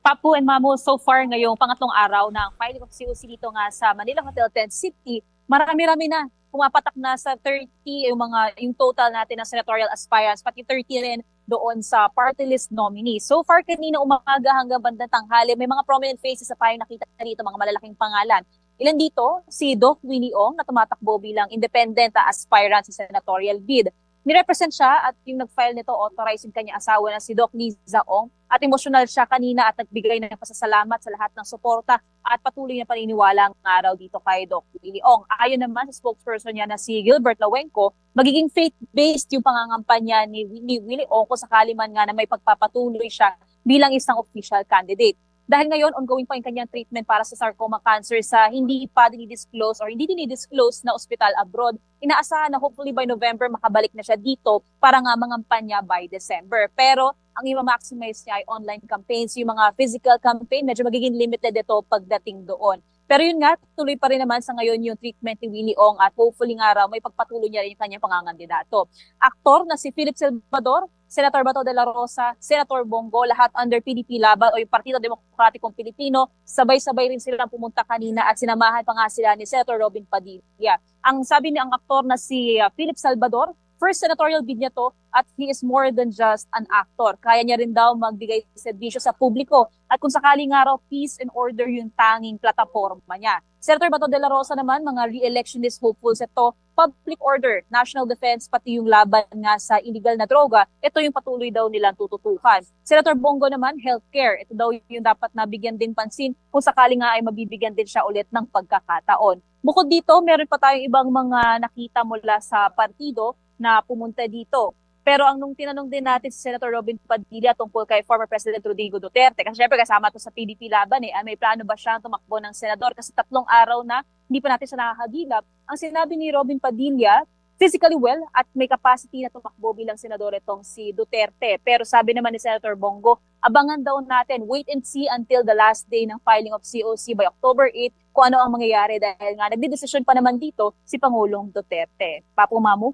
Papu and Mamo, so far ngayong pangatlong araw ng filing of COC dito nga sa Manila Hotel 10 City, marami-rami na. Pumapatak na sa 30 yung total natin ng senatorial aspirants, pati 30 rin doon sa party list nominee. So far kanina umaga hanggang bandang tanghali, may mga prominent faces sa payong nakita dito, mga malalaking pangalan. Ilan dito? Si Doc Willie Ong na tumatakbo bilang independent aspirant sa senatorial bid. Nirepresent siya at yung nag-file nito authorized yung kanyang asawa na si Doc Liza Ong at emosyonal siya kanina at nagbigay ng pasasalamat sa lahat ng suporta at patuloy na paniniwala ang araw dito kay Doc Willie Ong. Ayon naman sa spokesperson niya na si Gilbert Lawenco, magiging faith-based yung pangangampanya ni Willie Ong kung sakali man nga na may pagpapatuloy siya bilang isang official candidate. Dahil ngayon, ongoing pa yung kanyang treatment para sa sarcoma cancer sa hindi pa dinidisclose or hindi dinidisclose na ospital abroad, inaasahan na hopefully by November makabalik na siya dito para nga mangampanya by December. Pero ang i-maximize niya ay online campaigns, yung mga physical campaign, medyo magiging limited ito pagdating doon. Pero yun nga, tuloy pa rin naman sa ngayon yung treatment ni Willie Ong at hopefully nga raw may pagpatuloy niya rin yung kanyang pangangandidato. Aktor na si Philip Salvador, Senator Bato de la Rosa, Senator Bongo, lahat under PDP Laban o yung Partido Demokratikong Pilipino, sabay-sabay rin silang pumunta kanina at sinamahan pa nga sila ni Senator Robin Padilla. Ang sabi ni ang aktor na si Philip Salvador, first senatorial bid niya to at he is more than just an actor. Kaya niya rin daw magbigay serbisyo sa publiko at kung sakali nga raw peace and order yung tanging plataforma niya. Senator Bato de la Rosa naman, mga re-electionist hopefuls ito, public order, national defense, pati yung laban nga sa illegal na droga, ito yung patuloy daw nilang tututukan. Senator Bongo naman, healthcare, ito daw yung dapat nabigyan din pansin kung sakali nga ay mabibigyan din siya ulit ng pagkakataon. Bukod dito, meron pa tayong ibang mga nakita mula sa partido na pumunta dito. Pero ang nung tinanong din natin si Senator Robin Padilla tungkol kay former President Rodrigo Duterte, kasi syempre kasama to sa PDP Laban may plano ba siyang tumakbo ng senador kasi 3 araw na hindi pa natin siya nakakagilap. Ang sinabi ni Robin Padilla, physically well at may capacity na tumakbo bilang senador itong si Duterte. Pero sabi naman ni Senator Bongo, abangan daw natin, wait and see until the last day ng filing of COC by October 8 kung ano ang mangyayari dahil nga nagdidesisyon pa naman dito si Pangulong Duterte. Papu Mamu?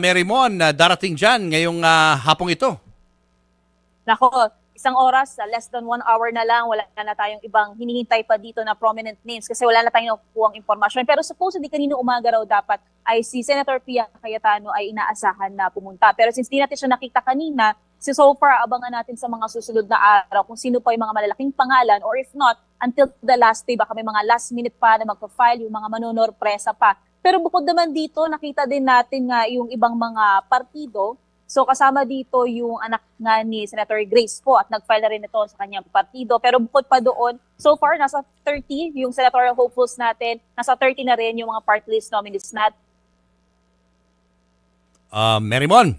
Mary Mon, darating dyan ngayong hapong ito. Nako, 1 oras, less than 1 hour na lang, wala na tayong ibang hinihintay pa dito na prominent names kasi wala na tayong nakukuhang impormasyon. Pero supposedly kanino umaga raw dapat ay si Senator Pia Cayetano ay inaasahan na pumunta. Pero since di natin siya nakita kanina, so far abangan natin sa mga susunod na araw kung sino pa yung mga malalaking pangalan or if not, until the last day, baka may mga last minute pa na magpa-file, yung mga manonorpresa pa. Pero bukod naman dito, nakita din natin nga yung ibang mga partido. So kasama dito yung anak nga ni Senator Grace po at nag-file na rin ito sa kanyang partido. Pero bukod pa doon, so far nasa 30 yung senatorial hopefuls natin, nasa 30 na rin yung mga party list nominees natin. Mary Mon.